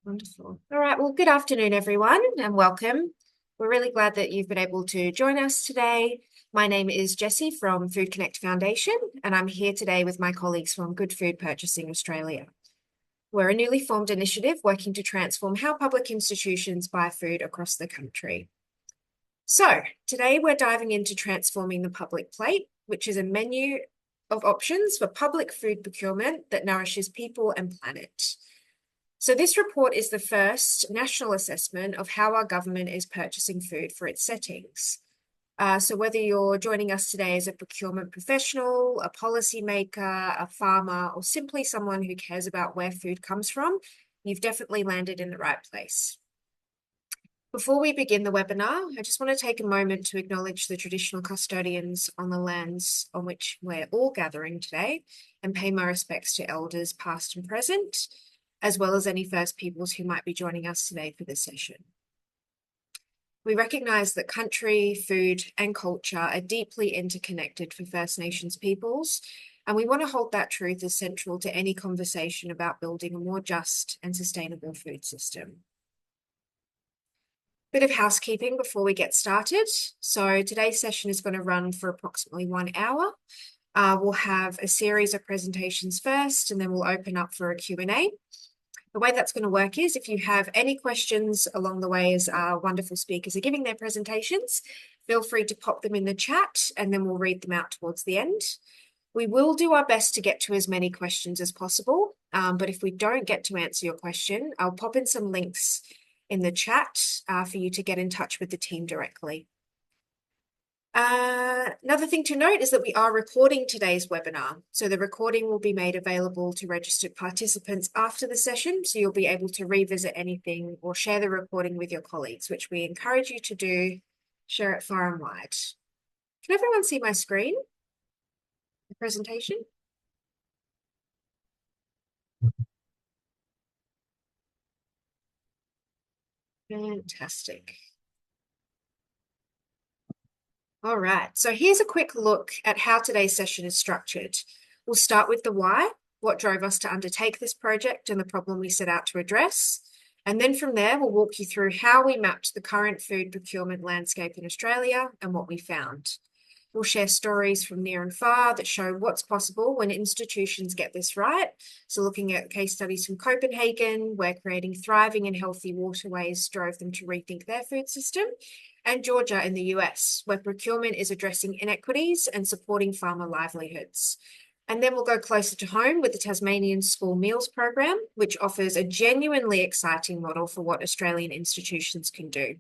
Wonderful. All right. Well, good afternoon, everyone, and welcome. We're really glad that you've been able to join us today. My name is Jessie from Food Connect Foundation, and I'm here today with my colleagues from Good Food Purchasing Australia. We're a newly formed initiative working to transform how public institutions buy food across the country. So, today we're diving into transforming the public plate, which is a menu of options for public food procurement that nourishes people and planet. So this report is the first national assessment of how our government is purchasing food for its settings. So whether you're joining us today as a procurement professional, a policymaker, a farmer, or simply someone who cares about where food comes from, you've definitely landed in the right place. Before we begin the webinar, I just want to take a moment to acknowledge the traditional custodians on the lands on which we're all gathering today and pay my respects to elders past and present, as well as any First Peoples who might be joining us today for this session. We recognise that country, food and culture are deeply interconnected for First Nations peoples, and we want to hold that truth as central to any conversation about building a more just and sustainable food system. Bit of housekeeping before we get started. So today's session is going to run for approximately 1 hour. We'll have a series of presentations first, and then we'll open up for a Q&A. The way that's going to work is if you have any questions along the way as our wonderful speakers are giving their presentations, feel free to pop them in the chat and then we'll read them out towards the end. We will do our best to get to as many questions as possible, but if we don't get to answer your question, I'll pop in some links in the chat for you to get in touch with the team directly. Another thing to note is that we are recording today's webinar. So the recording will be made available to registered participants after the session. So you'll be able to revisit anything or share the recording with your colleagues, which we encourage you to do. Share it far and wide. Can everyone see my screen? The presentation? Fantastic. All right, so here's a quick look at how today's session is structured. We'll start with the why, what drove us to undertake this project and the problem we set out to address. And then from there, we'll walk you through how we mapped the current food procurement landscape in Australia and what we found. We'll share stories from near and far that show what's possible when institutions get this right. So looking at case studies from Copenhagen, where creating thriving and healthy waterways drove them to rethink their food system, and Georgia in the US, where procurement is addressing inequities and supporting farmer livelihoods. And then we'll go closer to home with the Tasmanian School Meals Program, which offers a genuinely exciting model for what Australian institutions can do.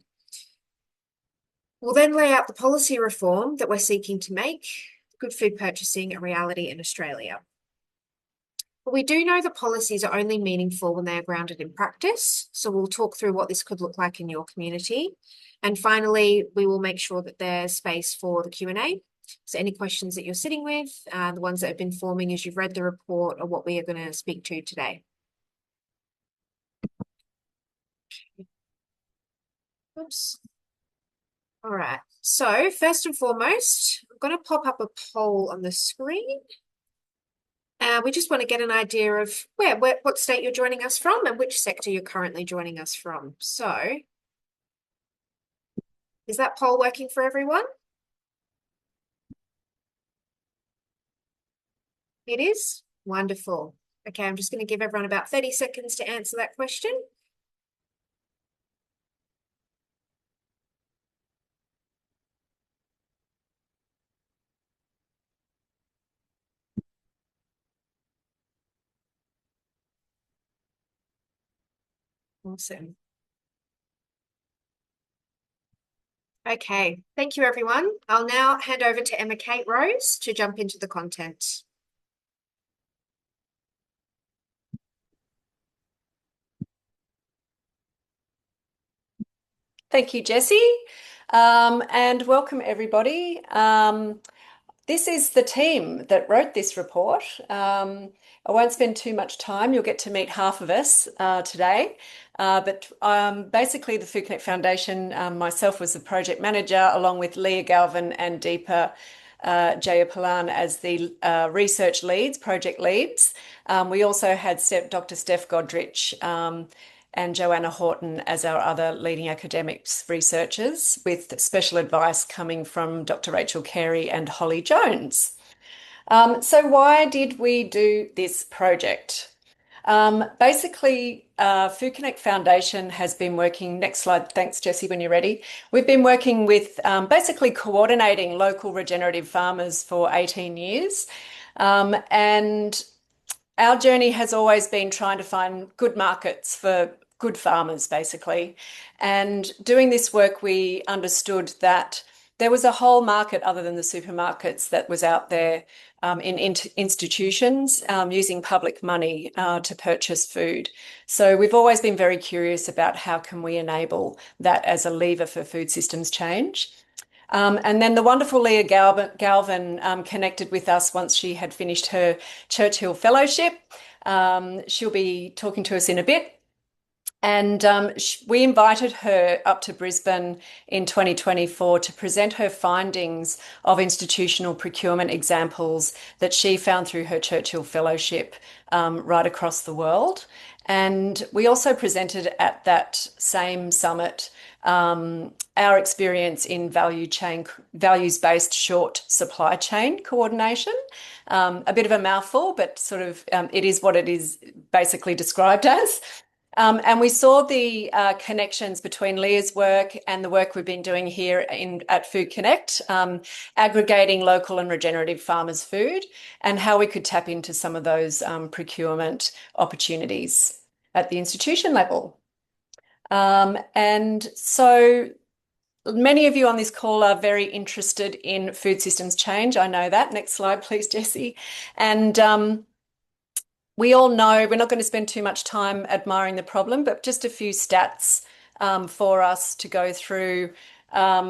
We'll then lay out the policy reform that we're seeking to make good food purchasing a reality in Australia. But we do know that policies are only meaningful when they are grounded in practice. So we'll talk through what this could look like in your community. And finally, we will make sure that there's space for the Q&A. So any questions that you're sitting with, the ones that have been forming as you've read the report, or what we are going to speak to today. Oops. All right, so first and foremost, I'm going to pop up a poll on the screen. We just want to get an idea of what state you're joining us from and which sector you're currently joining us from. So, is that poll working for everyone? It is? Wonderful. Okay, I'm just going to give everyone about 30 seconds to answer that question. Awesome. Okay, thank you, everyone. I'll now hand over to Emma Kate Rose to jump into the content. Thank you, Jessie, and welcome everybody. This is the team that wrote this report. I won't spend too much time. You'll get to meet half of us today. But basically, the Food Connect Foundation, myself was the project manager, along with Leah Galvin and Deepa Jaya Palan as the research leads, project leads. We also had Dr. Steph Godrich and Joanna Horton as our other leading academics researchers, with special advice coming from Dr. Rachel Carey and Holly Jones. So why did we do this project? Basically, Food Connect Foundation has been working, next slide, thanks Jessie when you're ready. We've been working with basically coordinating local regenerative farmers for 18 years. And our journey has always been trying to find good markets for good farmers, basically. And doing this work, we understood that there was a whole market other than the supermarkets that was out there in institutions using public money to purchase food. So we've always been very curious about how can we enable that as a lever for food systems change. And then the wonderful Leah Galvin connected with us once she had finished her Churchill Fellowship. She'll be talking to us in a bit. And we invited her up to Brisbane in 2024 to present her findings of institutional procurement examples that she found through her Churchill Fellowship right across the world. And we also presented at that same summit our experience in values-based short supply chain coordination. A bit of a mouthful, but sort of it is what it is basically described as. And we saw the connections between Leah's work and the work we've been doing here at Food Connect, aggregating local and regenerative farmers' food, and how we could tap into some of those procurement opportunities at the institution level. And so many of you on this call are very interested in food systems change. I know that. Next slide, please, Jessie. And we all know we're not going to spend too much time admiring the problem, but just a few stats for us to go through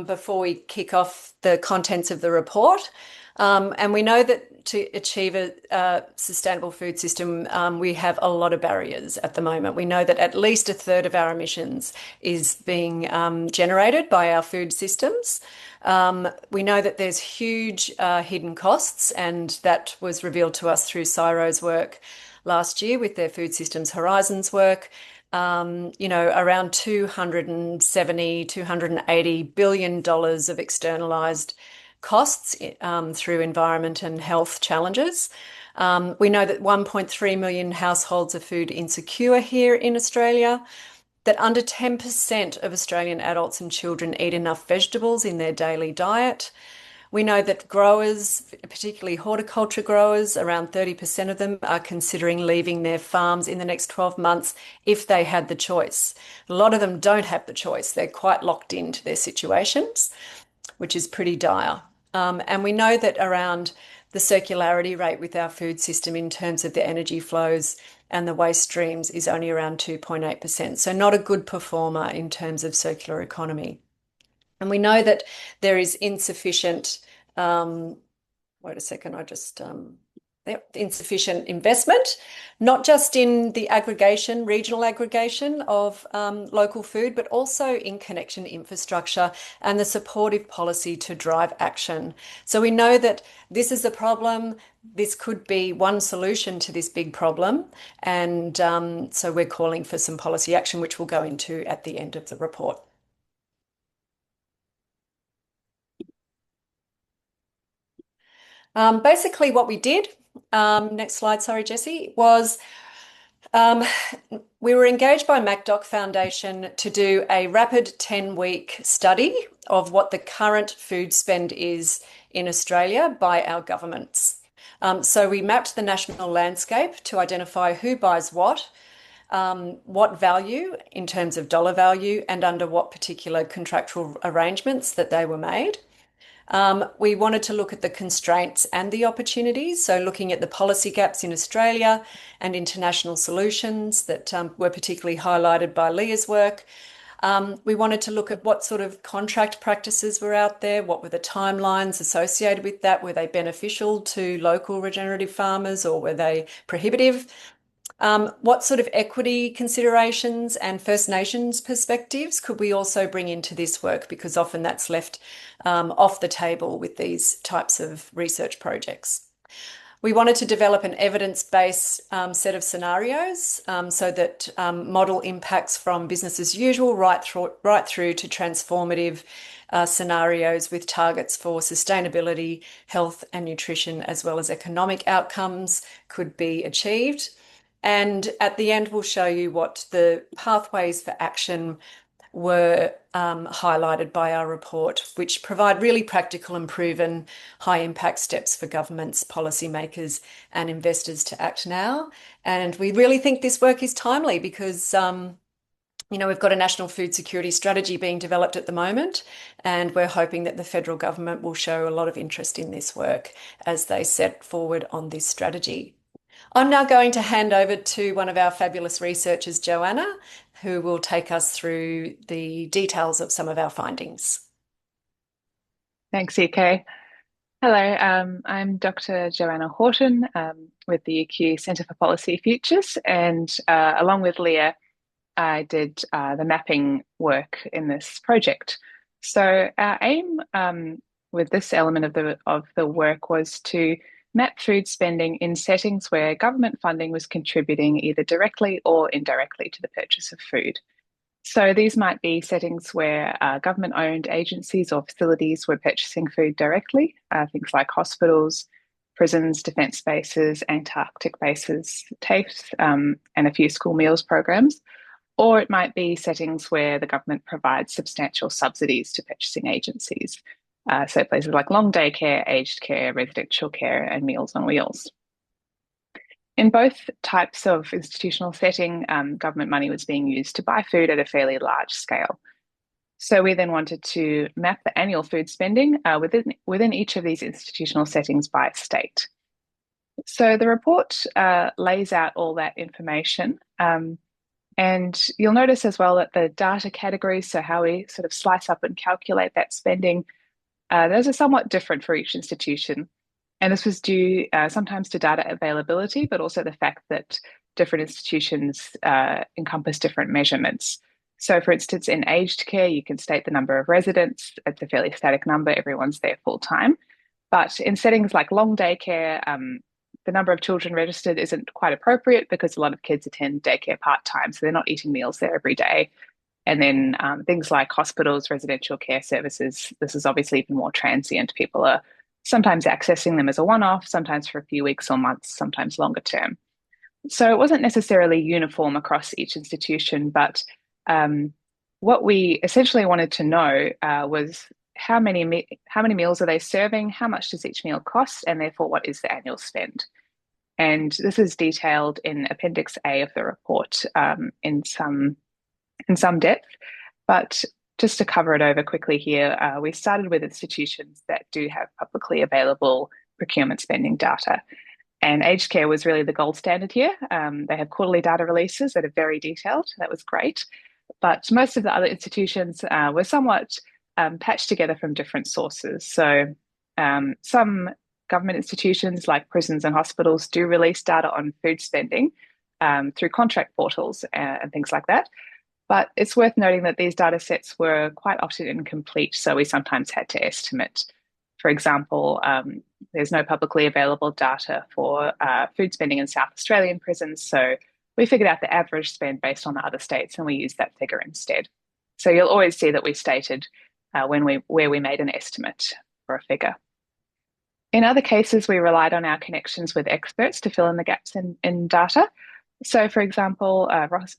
before we kick off the contents of the report. And we know that to achieve a sustainable food system, we have a lot of barriers at the moment. We know that at least a third of our emissions is being generated by our food systems. We know that there's huge hidden costs, and that was revealed to us through CSIRO's work last year with their Food Systems Horizons work. Around 280 billion dollars of externalized costs through environment and health challenges. We know that 1.3 million households are food insecure here in Australia, that under 10% of Australian adults and children eat enough vegetables in their daily diet. We know that growers, particularly horticulture growers, around 30% of them are considering leaving their farms in the next 12 months if they had the choice. A lot of them don't have the choice. They're quite locked into their situations, which is pretty dire. And we know that around the circularity rate with our food system in terms of the energy flows and the waste streams is only around 2.8%. So not a good performer in terms of circular economy. And we know that there is insufficient, wait a second, insufficient investment, not just in the aggregation, regional aggregation of local food, but also in connection infrastructure and the supportive policy to drive action. So we know that this is a problem. This could be one solution to this big problem. And so we're calling for some policy action, which we'll go into at the end of the report. Basically, what we did, next slide, sorry, Jessie, was we were engaged by MacDoc Foundation to do a rapid 10-week study of what the current food spend is in Australia by our governments. So we mapped the national landscape to identify who buys what value in terms of dollar value, and under what particular contractual arrangements that they were made. We wanted to look at the constraints and the opportunities, so looking at the policy gaps in Australia and international solutions that were particularly highlighted by Leah's work. We wanted to look at what sort of contract practices were out there, what were the timelines associated with that, were they beneficial to local regenerative farmers or were they prohibitive? What sort of equity considerations and First Nations perspectives could we also bring into this work? Because often that's left off the table with these types of research projects. We wanted to develop an evidence-based set of scenarios so that model impacts from business as usual right through to transformative scenarios with targets for sustainability, health and nutrition, as well as economic outcomes could be achieved. And at the end, we'll show you what the pathways for action were highlighted by our report, which provide really practical and proven high impact steps for governments, policymakers, and investors to act now. And we really think this work is timely because we've got a national food security strategy being developed at the moment, and we're hoping that the federal government will show a lot of interest in this work as they set forward on this strategy. I'm now going to hand over to one of our fabulous researchers, Joanna, who will take us through the details of some of our findings. Thanks, EK. Hello, I'm Dr. Joanna Horton with the UQ Centre for Policy Futures, and along with Leah, I did the mapping work in this project. So our aim with this element of the work was to map food spending in settings where government funding was contributing either directly or indirectly to the purchase of food. So these might be settings where government-owned agencies or facilities were purchasing food directly, things like hospitals, prisons, defence bases, Antarctic bases, TAFEs, and a few school meals programs. Or it might be settings where the government provides substantial subsidies to purchasing agencies. So places like long day care, aged care, residential care, and Meals on Wheels. In both types of institutional setting, government money was being used to buy food at a fairly large scale. So we then wanted to map the annual food spending within each of these institutional settings by state. So the report lays out all that information. And you'll notice as well that the data categories, so how we sort of slice up and calculate that spending, those are somewhat different for each institution. And this was due sometimes to data availability, but also the fact that different institutions encompass different measurements. So for instance, in aged care, you can state the number of residents. It's a fairly static number. Everyone's there full time. But in settings like long day care, the number of children registered isn't quite appropriate because a lot of kids attend daycare part-time, so they're not eating meals there every day. And then things like hospitals, residential care services, this is obviously even more transient. People are sometimes accessing them as a one-off, sometimes for a few weeks or months, sometimes longer term. So it wasn't necessarily uniform across each institution, but what we essentially wanted to know was how many meals are they serving, how much does each meal cost, and therefore what is the annual spend. And this is detailed in Appendix A of the report in some depth. But just to cover it over quickly here, we started with institutions that do have publicly available procurement spending data. And aged care was really the gold standard here. They have quarterly data releases that are very detailed. That was great. But most of the other institutions were somewhat patched together from different sources. So some government institutions like prisons and hospitals do release data on food spending through contract portals and things like that. But it's worth noting that these data sets were quite often incomplete, so we sometimes had to estimate. For example, there's no publicly available data for food spending in South Australian prisons, so we figured out the average spend based on the other states and we used that figure instead. So you'll always see that we stated where we made an estimate for a figure. In other cases, we relied on our connections with experts to fill in the gaps in data. So, for example,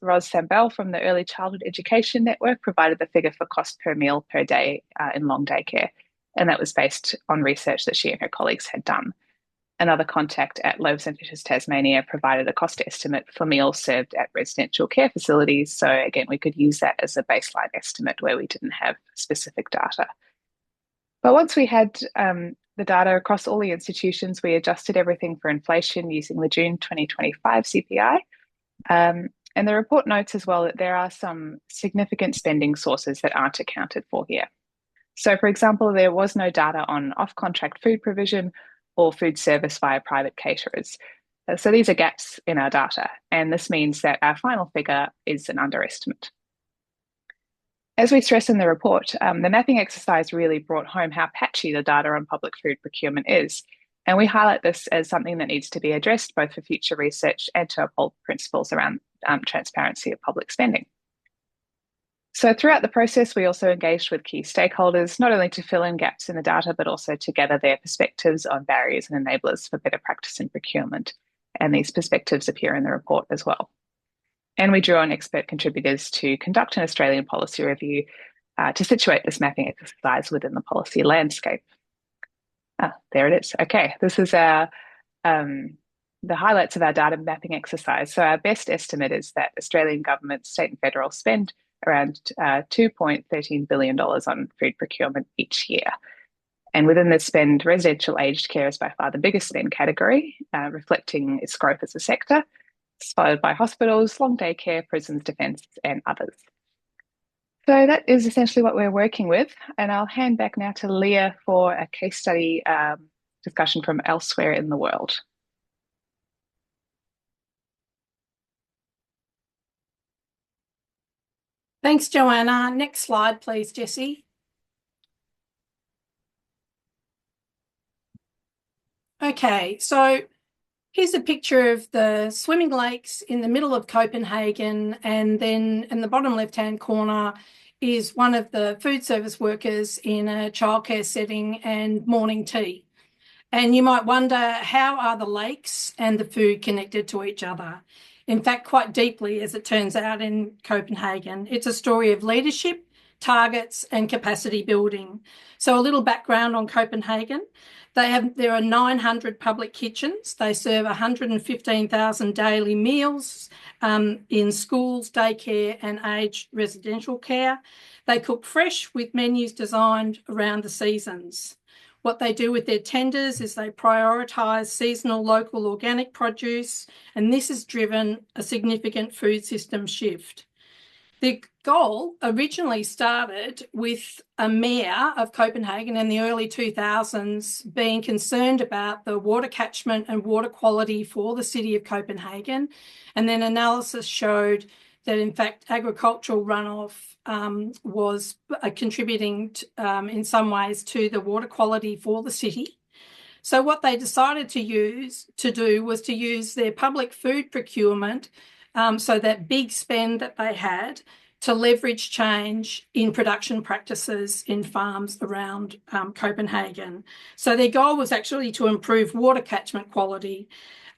Ros Sambel from the Early Childhood Education Network provided the figure for cost per meal per day in long day care, and that was based on research that she and her colleagues had done. Another contact at Loaves and Fishes Tasmania provided a cost estimate for meals served at residential care facilities. So again, we could use that as a baseline estimate where we didn't have specific data. But once we had the data across all the institutions, we adjusted everything for inflation using the June 2025 CPI. And the report notes as well that there are some significant spending sources that aren't accounted for here. So, for example, there was no data on off-contract food provision or food service via private caterers. So these are gaps in our data, and this means that our final figure is an underestimate. As we stress in the report, the mapping exercise really brought home how patchy the data on public food procurement is, and we highlight this as something that needs to be addressed both for future research and to uphold principles around transparency of public spending. So throughout the process, we also engaged with key stakeholders, not only to fill in gaps in the data, but also to gather their perspectives on barriers and enablers for better practice in procurement. And these perspectives appear in the report as well. And we drew on expert contributors to conduct an Australian policy review to situate this mapping exercise within the policy landscape. There it is. Okay, this is our the highlights of our data mapping exercise. So our best estimate is that Australian government, state and federal spend around $2.13 billion on food procurement each year. And within this spend, residential aged care is by far the biggest spend category, reflecting its growth as a sector, followed by hospitals, long day care, prisons, defence, and others. So that is essentially what we're working with. And I'll hand back now to Leah for a case study discussion from elsewhere in the world. Thanks, Joanna. Next slide, please, Jessie. Okay, so here's a picture of the swimming lakes in the middle of Copenhagen, and then in the bottom left-hand corner is one of the food service workers in a childcare setting and morning tea. And you might wonder, how are the lakes and the food connected to each other? In fact, quite deeply, as it turns out, in Copenhagen. It's a story of leadership, targets, and capacity building. So a little background on Copenhagen. There are 900 public kitchens. They serve 115,000 daily meals in schools, daycare, and aged residential care. They cook fresh with menus designed around the seasons. What they do with their tenders is they prioritise seasonal, local, organic produce, and this has driven a significant food system shift. The goal originally started with a mayor of Copenhagen in the early 2000s being concerned about the water catchment and water quality for the city of Copenhagen, and then analysis showed that in fact agricultural runoff was contributing in some ways to the water quality for the city. So what they decided to do was to use their public food procurement, so that big spend that they had, to leverage change in production practices in farms around Copenhagen. So their goal was actually to improve water catchment quality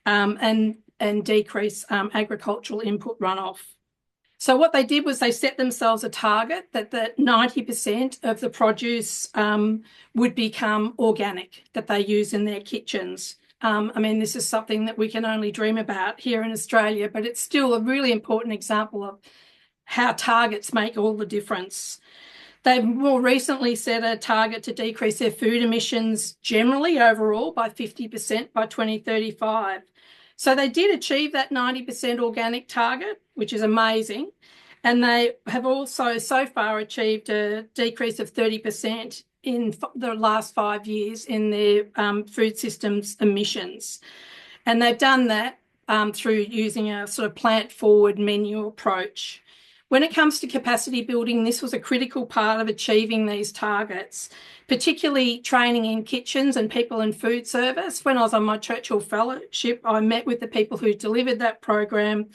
and decrease agricultural input runoff. So what they did was they set themselves a target that 90% of the produce would become organic, that they use in their kitchens. I mean, this is something that we can only dream about here in Australia, but it's still a really important example of how targets make all the difference. They've more recently set a target to decrease their food emissions generally overall by 50% by 2035. So they did achieve that 90% organic target, which is amazing. And they have also so far achieved a decrease of 30% in the last 5 years in their food systems emissions. And they've done that through using a sort of plant-forward menu approach. When it comes to capacity building, this was a critical part of achieving these targets, particularly training in kitchens and people in food service. When I was on my Churchill Fellowship, I met with the people who delivered that program,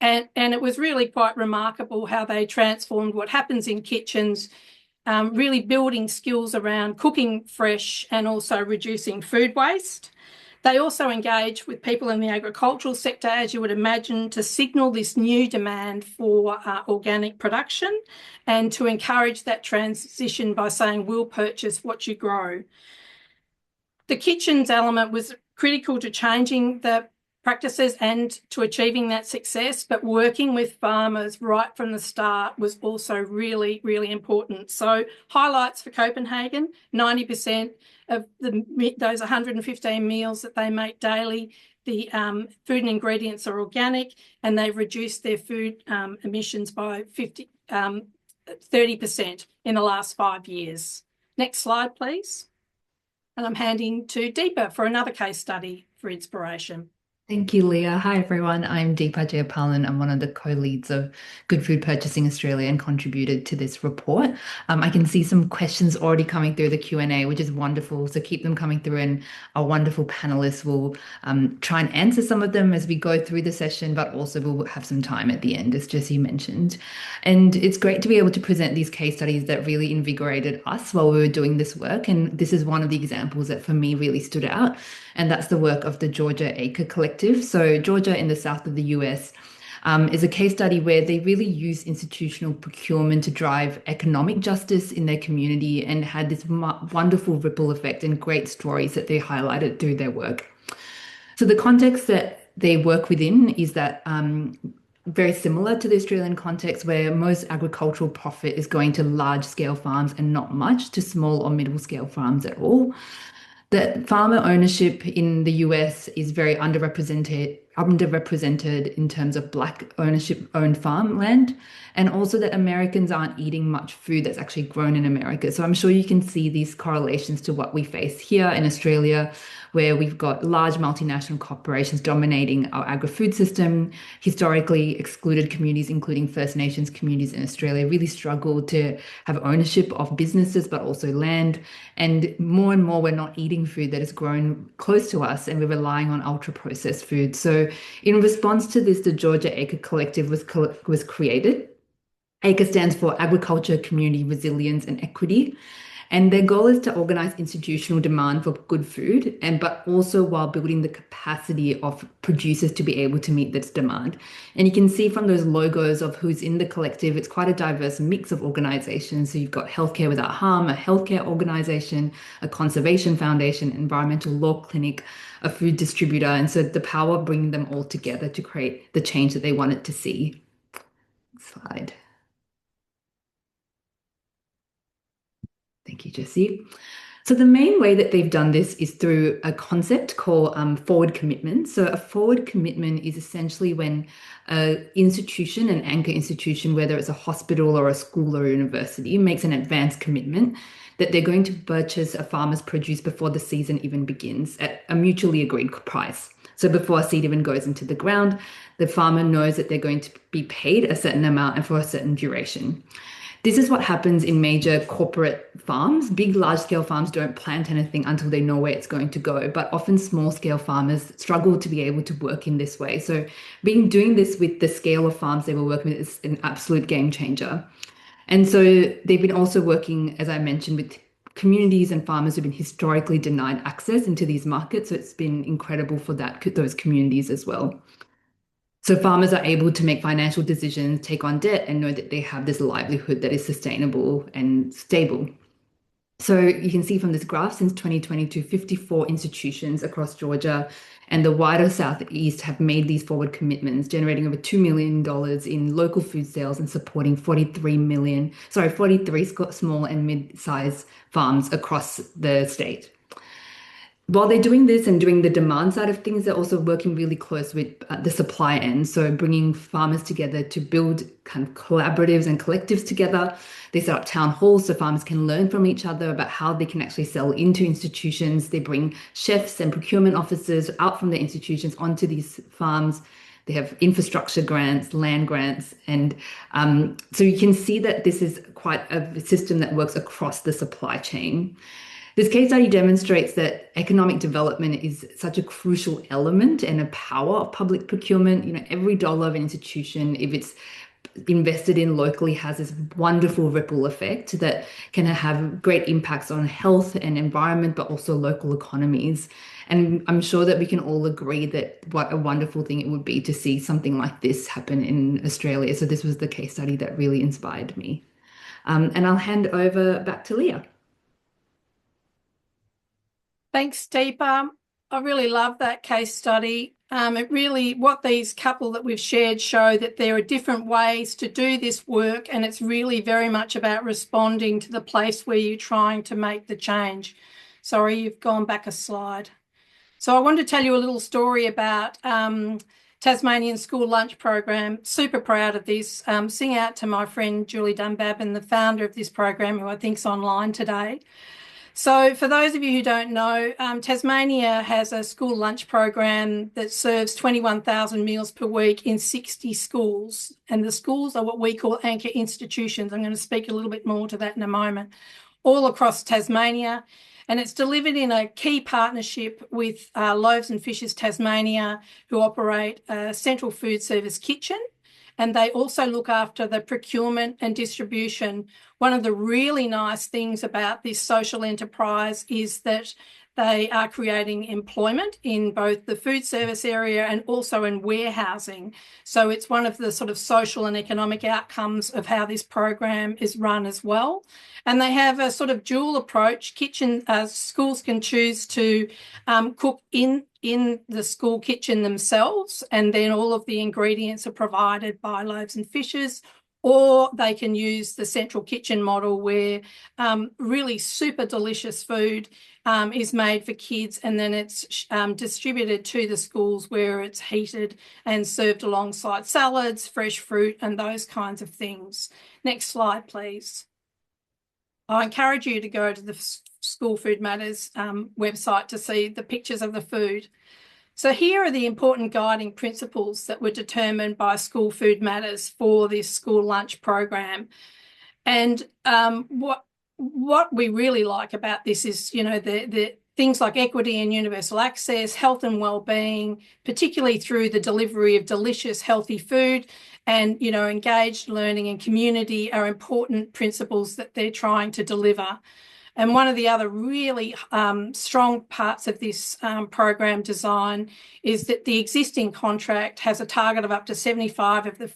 and it was really quite remarkable how they transformed what happens in kitchens, really building skills around cooking fresh and also reducing food waste. They also engage with people in the agricultural sector, as you would imagine, to signal this new demand for organic production and to encourage that transition by saying, we'll purchase what you grow. The kitchens element was critical to changing the practices and to achieving that success, but working with farmers right from the start was also really, really important. So highlights for Copenhagen: 90% of those 115 meals that they make daily, the food and ingredients are organic, and they've reduced their food emissions by 30% in the last 5 years. Next slide, please. And I'm handing to Deepa for another case study for inspiration. Thank you, Leah. Hi, everyone. I'm Deepa Jayapalan. I'm one of the co-leads of Good Food Purchasing Australia and contributed to this report. I can see some questions already coming through the Q&A, which is wonderful. So keep them coming through, and our wonderful panelists will try and answer some of them as we go through the session, but also we'll have some time at the end, as Jessie mentioned. And it's great to be able to present these case studies that really invigorated us while we were doing this work. And this is one of the examples that for me really stood out, and that's the work of the Georgia Acre Collective. So, Georgia in the south of the US is a case study where they really use institutional procurement to drive economic justice in their community and had this wonderful ripple effect and great stories that they highlighted through their work. So, the context that they work within is that very similar to the Australian context, where most agricultural profit is going to large scale farms and not much to small or middle scale farms at all. That farmer ownership in the US is very underrepresented in terms of Black ownership owned farmland, and also that Americans aren't eating much food that's actually grown in America. So I'm sure you can see these correlations to what we face here in Australia, where we've got large multinational corporations dominating our agri-food system. Historically, excluded communities, including First Nations communities in Australia, really struggle to have ownership of businesses, but also land. And more, we're not eating food that is grown close to us, and we're relying on ultra-processed food. So, in response to this, the Georgia Acre Collective was created. ACRE stands for Agriculture, Community Resilience and Equity. And their goal is to organize institutional demand for good food, but also while building the capacity of producers to be able to meet this demand. And you can see from those logos of who's in the collective, it's quite a diverse mix of organizations. So you've got Healthcare Without Harm, a healthcare organization, a conservation foundation, environmental law clinic, a food distributor. And so the power of bringing them all together to create the change that they wanted to see. Slide. Thank you, Jessie. So the main way that they've done this is through a concept called forward commitment. So a forward commitment is essentially when an institution, an anchor institution, whether it's a hospital or a school or a university, makes an advance commitment that they're going to purchase a farmer's produce before the season even begins at a mutually agreed price. So before a seed even goes into the ground, the farmer knows that they're going to be paid a certain amount and for a certain duration. This is what happens in major corporate farms. Big, large scale farms don't plant anything until they know where it's going to go. But often small scale farmers struggle to be able to work in this way. So doing this with the scale of farms they were working with is an absolute game changer. And so they've been also working, as I mentioned, with communities and farmers who've been historically denied access into these markets. So it's been incredible for those communities as well. So farmers are able to make financial decisions, take on debt, and know that they have this livelihood that is sustainable and stable. So you can see from this graph, since 2022, 54 institutions across Georgia and the wider Southeast have made these forward commitments, generating over $2 million in local food sales and supporting 43 small and mid-sized farms across the state. While they're doing this and doing the demand side of things, they're also working really close with the supply end. So bringing farmers together to build kind of collaboratives and collectives together. They set up town halls so farmers can learn from each other about how they can actually sell into institutions. They bring chefs and procurement officers out from the institutions onto these farms. They have infrastructure grants, land grants. And so you can see that this is quite a system that works across the supply chain. This case study demonstrates that economic development is such a crucial element and a power of public procurement. Every dollar of an institution, if it's invested in locally, has this wonderful ripple effect that can have great impacts on health and environment, but also local economies. And I'm sure that we can all agree that what a wonderful thing it would be to see something like this happen in Australia. So this was the case study that really inspired me. And I'll hand over back to Leah. Thanks, Deepa. I really love that case study. What these couple that we've shared show that there are different ways to do this work, and it's really very much about responding to the place where you're trying to make the change. Sorry, you've gone back a slide. So I wanted to tell you a little story about Tasmanian School Lunch Program. Super proud of this. Sing out to my friend Julie Dunbab, and the founder of this program, who I think is online today. So for those of you who don't know, Tasmania has a school lunch program that serves 21,000 meals per week in 60 schools. And the schools are what we call anchor institutions. I'm going to speak a little bit more to that in a moment, all across Tasmania. And it's delivered in a key partnership with Loaves and Fishes Tasmania, who operate a central food service kitchen. And they also look after the procurement and distribution. One of the really nice things about this social enterprise is that they are creating employment in both the food service area and also in warehousing. So it's one of the sort of social and economic outcomes of how this program is run as well. And they have a sort of dual approach. Schools can choose to cook in the school kitchen themselves, and then all of the ingredients are provided by Loaves and Fishes, or they can use the central kitchen model where really super delicious food is made for kids, and then it's distributed to the schools where it's heated and served alongside salads, fresh fruit, and those kinds of things. Next slide, please. I encourage you to go to the School Food Matters website to see the pictures of the food. So here are the important guiding principles that were determined by School Food Matters for this school lunch program. And what we really like about this is, you know, the things like equity and universal access, health and well-being, particularly through the delivery of delicious, healthy food, and, you know, engaged learning and community are important principles that they're trying to deliver. And one of the other really strong parts of this program design is that the existing contract has a target of up to 75%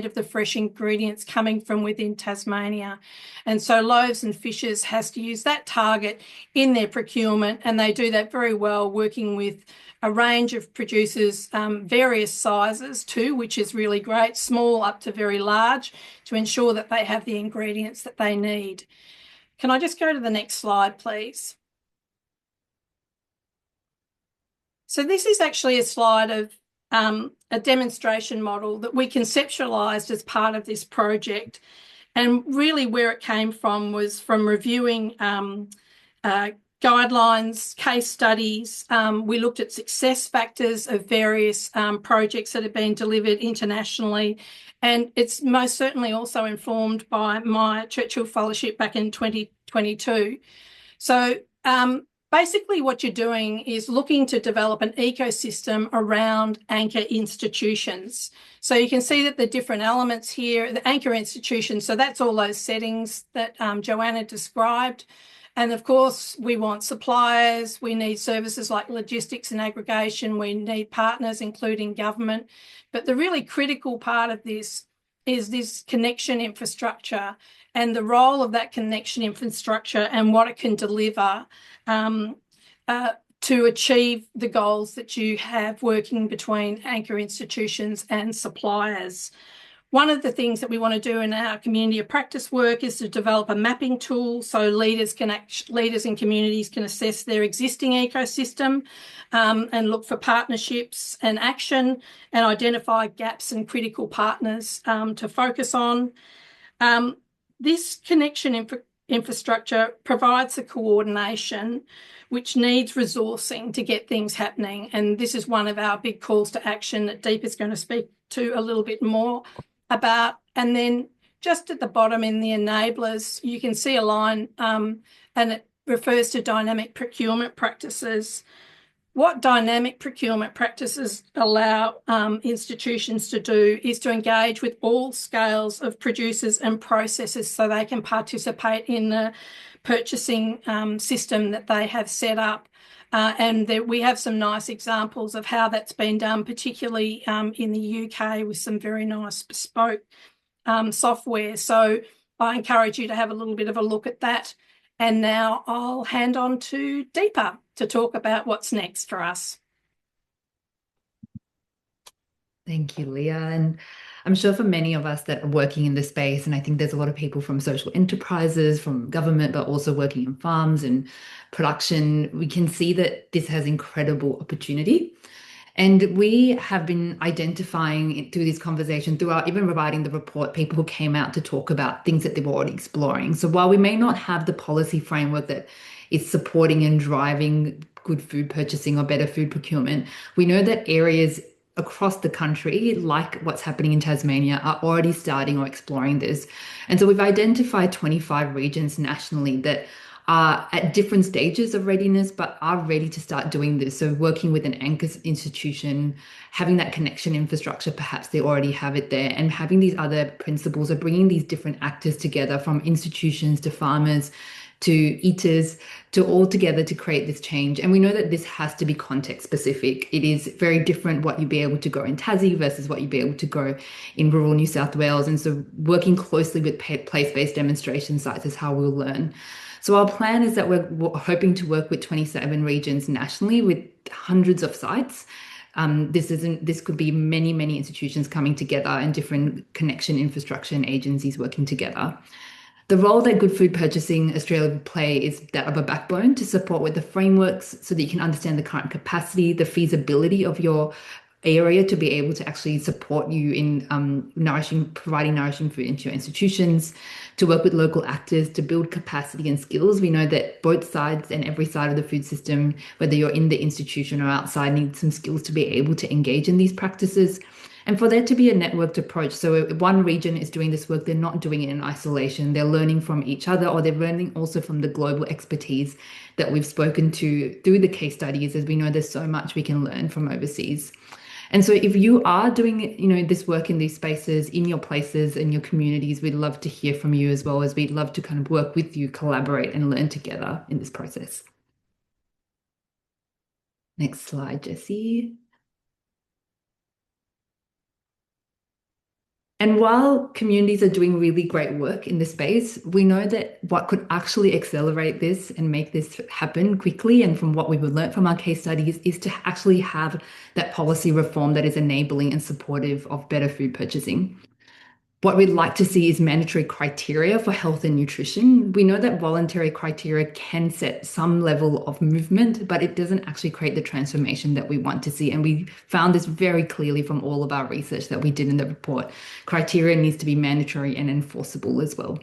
of the fresh ingredients coming from within Tasmania. And so Loaves and Fishes has to use that target in their procurement, and they do that very well, working with a range of producers, various sizes too, which is really great, small up to very large, to ensure that they have the ingredients that they need. Can I just go to the next slide, please? So this is actually a slide of a demonstration model that we conceptualised as part of this project. And really where it came from was from reviewing guidelines, case studies. We looked at success factors of various projects that have been delivered internationally. And it's most certainly also informed by my Churchill Fellowship back in 2022. So basically what you're doing is looking to develop an ecosystem around anchor institutions. So you can see that the different elements here, the anchor institutions, so that's all those settings that Joanna described. And of course, we want suppliers, we need services like logistics and aggregation, we need partners, including government. But the really critical part of this is this connection infrastructure and the role of that connection infrastructure and what it can deliver to achieve the goals that you have working between anchor institutions and suppliers. One of the things that we want to do in our community of practice work is to develop a mapping tool so leaders and communities can assess their existing ecosystem and look for partnerships and action and identify gaps and critical partners to focus on. This connection infrastructure provides the coordination which needs resourcing to get things happening. And this is one of our big calls to action that Deep is going to speak to a little bit more about. And then just at the bottom in the enablers, you can see a line and it refers to dynamic procurement practices. What dynamic procurement practices allow institutions to do is to engage with all scales of producers and processors so they can participate in the purchasing system that they have set up. And we have some nice examples of how that's been done, particularly in the UK with some very nice bespoke software. So I encourage you to have a little bit of a look at that. And now I'll hand on to Deepa to talk about what's next for us. Thank you, Leah. And I'm sure for many of us that are working in this space, and I think there's a lot of people from social enterprises, from government, but also working in farms and production, we can see that this has incredible opportunity. And we have been identifying through this conversation, throughout even providing the report, people who came out to talk about things that they were already exploring. So while we may not have the policy framework that is supporting and driving good food purchasing or better food procurement, we know that areas across the country, like what's happening in Tasmania, are already starting or exploring this. And so we've identified 25 regions nationally that are at different stages of readiness, but are ready to start doing this. So working with an anchor institution, having that connection infrastructure, perhaps they already have it there, and having these other principles of bringing these different actors together, from institutions to farmers to eaters, to all together to create this change. And we know that this has to be context specific. It is very different what you'd be able to grow in Tassie versus what you'd be able to grow in rural New South Wales. And so working closely with place-based demonstration sites is how we'll learn. So our plan is that we're hoping to work with 27 regions nationally with hundreds of sites. This could be many institutions coming together and different connection infrastructure and agencies working together. The role that Good Food Purchasing Australia will play is that of a backbone to support with the frameworks so that you can understand the current capacity, the feasibility of your area to be able to actually support you in providing nourishing food into your institutions, to work with local actors to build capacity and skills. We know that both sides and every side of the food system, whether you're in the institution or outside, need some skills to be able to engage in these practices. And for there to be a networked approach. So if one region is doing this work, they're not doing it in isolation. They're learning from each other, or they're learning also from the global expertise that we've spoken to through the case studies, as we know there's so much we can learn from overseas. And so if you are doing, this work in these spaces, in your places, in your communities, we'd love to hear from you, as well as we'd love to kind of work with you, collaborate and learn together in this process. Next slide, Jessie. And while communities are doing really great work in this space, we know that what could actually accelerate this and make this happen quickly, and from what we've learned from our case studies, is to actually have that policy reform that is enabling and supportive of better food purchasing. What we'd like to see is mandatory criteria for health and nutrition. We know that voluntary criteria can set some level of movement, but it doesn't actually create the transformation that we want to see. And we found this very clearly from all of our research that we did in the report. Criteria needs to be mandatory and enforceable as well.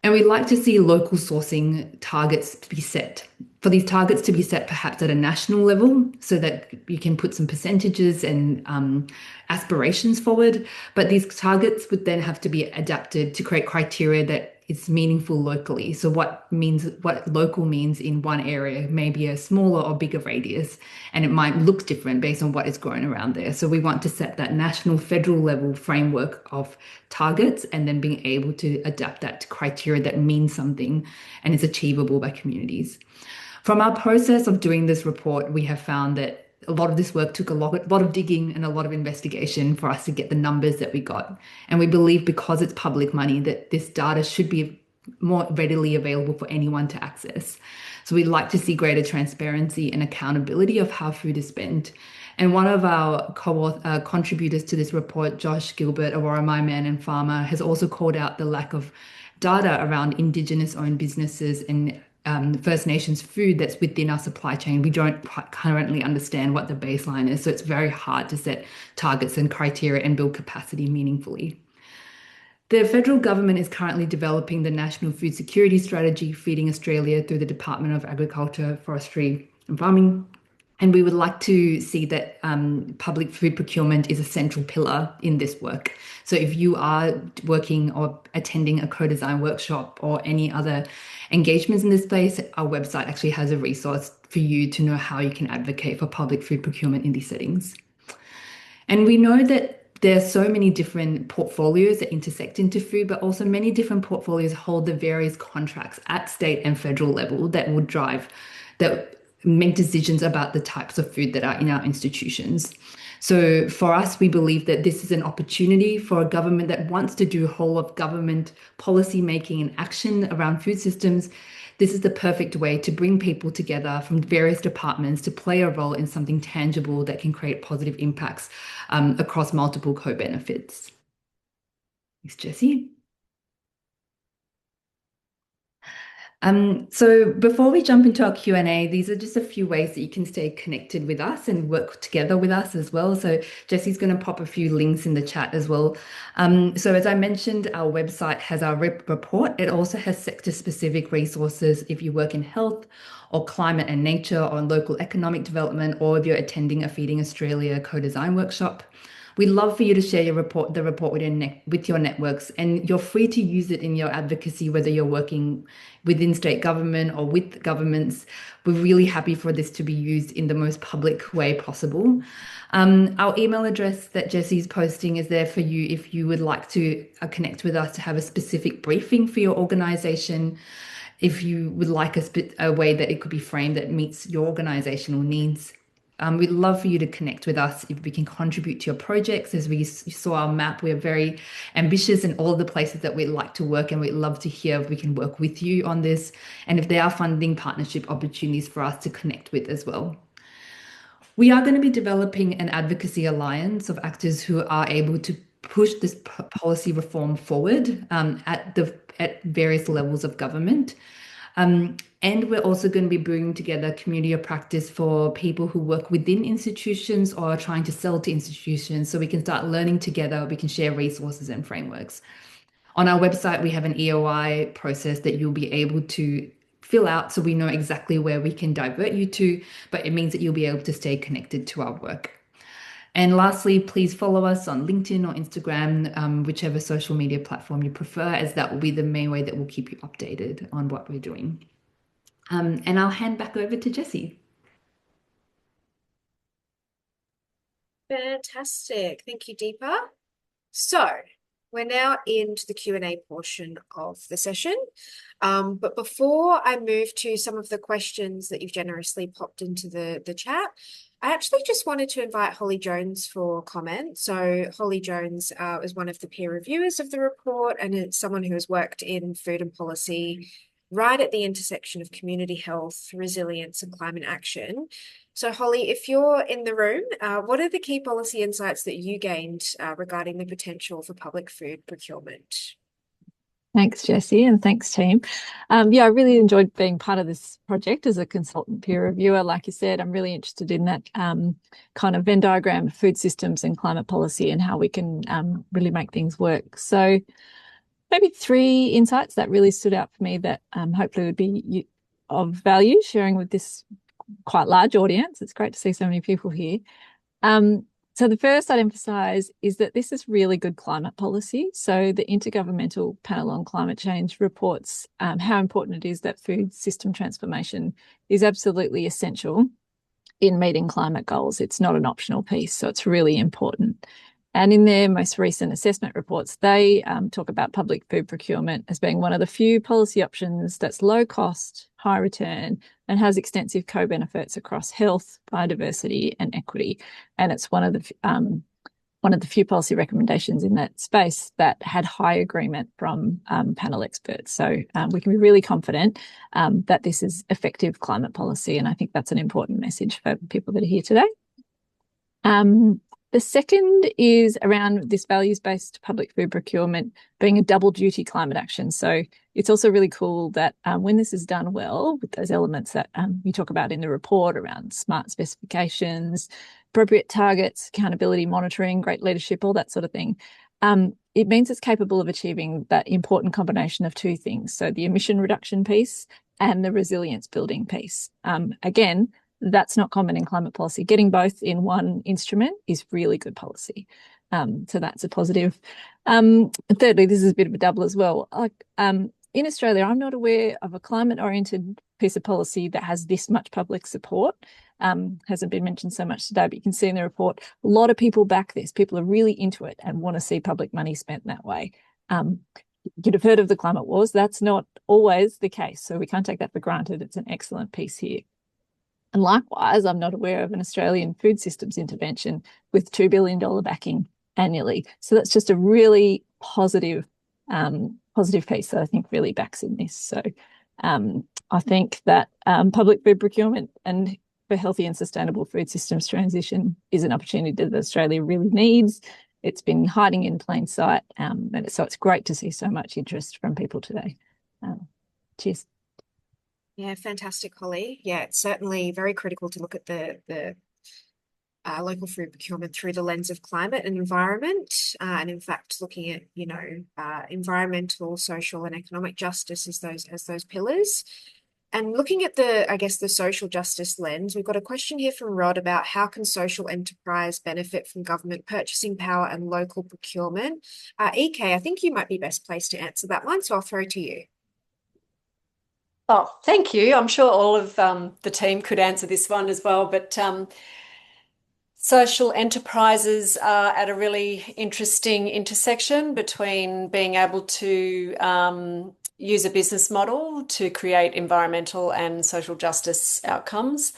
And we'd like to see local sourcing targets to be set. For these targets to be set perhaps at a national level, so that you can put some percentages and aspirations forward. But these targets would then have to be adapted to create criteria that is meaningful locally. So what local means in one area may be a smaller or bigger radius, and it might look different based on what is grown around there. So we want to set that national, federal level framework of targets, and then being able to adapt that to criteria that means something and is achievable by communities. From our process of doing this report, we have found that a lot of this work took a lot of digging and a lot of investigation for us to get the numbers that we got. And we believe, because it's public money, that this data should be more readily available for anyone to access. So we'd like to see greater transparency and accountability of how food is spent. And one of our contributors to this report, Josh Gilbert, Aurora My Man and Farmer, has also called out the lack of data around Indigenous-owned businesses and First Nations food that's within our supply chain. We don't currently understand what the baseline is, so it's very hard to set targets and criteria and build capacity meaningfully. The federal government is currently developing the National Food Security Strategy, Feeding Australia, through the Department of Agriculture, Forestry and Farming. And we would like to see that public food procurement is a central pillar in this work. So if you are working or attending a co-design workshop or any other engagements in this space, our website actually has a resource for you to know how you can advocate for public food procurement in these settings. And we know that there are so many different portfolios that intersect into food, but also many different portfolios hold the various contracts at state and federal level that make decisions about the types of food that are in our institutions. So for us, we believe that this is an opportunity for a government that wants to do whole of government policy making and action around food systems. This is the perfect way to bring people together from various departments to play a role in something tangible that can create positive impacts across multiple co-benefits. Thanks, Jessie. So before we jump into our Q&A, these are just a few ways that you can stay connected with us and work together with us as well. So Jesse's going to pop a few links in the chat as well. So as I mentioned, our website has our report. It also has sector-specific resources if you work in health or climate and nature or local economic development, or if you're attending a Feeding Australia co-design workshop. We'd love for you to share the report with your networks, and you're free to use it in your advocacy, whether you're working within state government or with governments. We're really happy for this to be used in the most public way possible. Our email address that Jesse's posting is there for you if you would like to connect with us to have a specific briefing for your organization. If you would like a way that it could be framed that meets your organizational needs. We'd love for you to connect with us if we can contribute to your projects. As we saw our map, we're very ambitious in all of the places that we'd like to work, and we'd love to hear if we can work with you on this, and if there are funding partnership opportunities for us to connect with as well. We are going to be developing an advocacy alliance of actors who are able to push this policy reform forward at various levels of government. And we're also going to be bringing together community of practice for people who work within institutions or are trying to sell to institutions, so we can start learning together, we can share resources and frameworks. On our website, we have an EOI process that you'll be able to fill out so we know exactly where we can divert you to, but it means that you'll be able to stay connected to our work. And lastly, please follow us on LinkedIn or Instagram, whichever social media platform you prefer, as that will be the main way that we'll keep you updated on what we're doing. And I'll hand back over to Jessie. Fantastic. Thank you, Deepa. So we're now into the Q&A portion of the session. But before I move to some of the questions that you've generously popped into the chat, I actually just wanted to invite Holly Jones for comment. So Holly Jones is one of the peer reviewers of the report, and it's someone who has worked in food and policy right at the intersection of community health, resilience, and climate action. So Holly, if you're in the room, what are the key policy insights that you gained regarding the potential for public food procurement? Thanks, Jessie, and thanks, team. Yeah, I really enjoyed being part of this project as a consultant peer reviewer. Like you said, I'm really interested in that kind of Venn diagram of food systems and climate policy and how we can really make things work. So maybe 3 insights that really stood out for me that hopefully would be of value sharing with this quite large audience. It's great to see so many people here. So the first I'd emphasise is that this is really good climate policy. So the Intergovernmental Panel on Climate Change reports how important it is that food system transformation is absolutely essential in meeting climate goals. It's not an optional piece, so it's really important. And in their most recent assessment reports, they talk about public food procurement as being one of the few policy options that's low cost, high return, and has extensive co-benefits across health, biodiversity, and equity. And it's one of the few policy recommendations in that space that had high agreement from panel experts. So we can be really confident that this is effective climate policy, and I think that's an important message for people that are here today. The second is around this values-based public food procurement being a double duty climate action. So it's also really cool that when this is done well with those elements that you talk about in the report around smart specifications, appropriate targets, accountability, monitoring, great leadership, all that sort of thing, it means it's capable of achieving that important combination of 2 things. So the emission reduction piece and the resilience building piece. Again, that's not common in climate policy. Getting both in one instrument is really good policy. So that's a positive. And thirdly, this is a bit of a double as well. In Australia, I'm not aware of a climate-oriented piece of policy that has this much public support. Hasn't been mentioned so much today, but you can see in the report, a lot of people back this. People are really into it and want to see public money spent that way. You'd have heard of the climate wars. That's not always the case. So we can't take that for granted. It's an excellent piece here. And likewise, I'm not aware of an Australian food systems intervention with $2 billion backing annually. So that's just a really positive piece that I think really backs in this. So I think that public food procurement and for healthy and sustainable food systems transition is an opportunity that Australia really needs. It's been hiding in plain sight. And so it's great to see so much interest from people today. Cheers. Yeah, fantastic, Holly. Yeah, it's certainly very critical to look at the local food procurement through the lens of climate and environment, and in fact, looking at environmental, social, and economic justice as those pillars. And looking at I guess, the social justice lens, we've got a question here from Rod about how can social enterprise benefit from government purchasing power and local procurement? EK, I think you might be best placed to answer that one, so I'll throw to you. Oh, thank you. I'm sure all of the team could answer this one as well, but social enterprises are at a really interesting intersection between being able to use a business model to create environmental and social justice outcomes.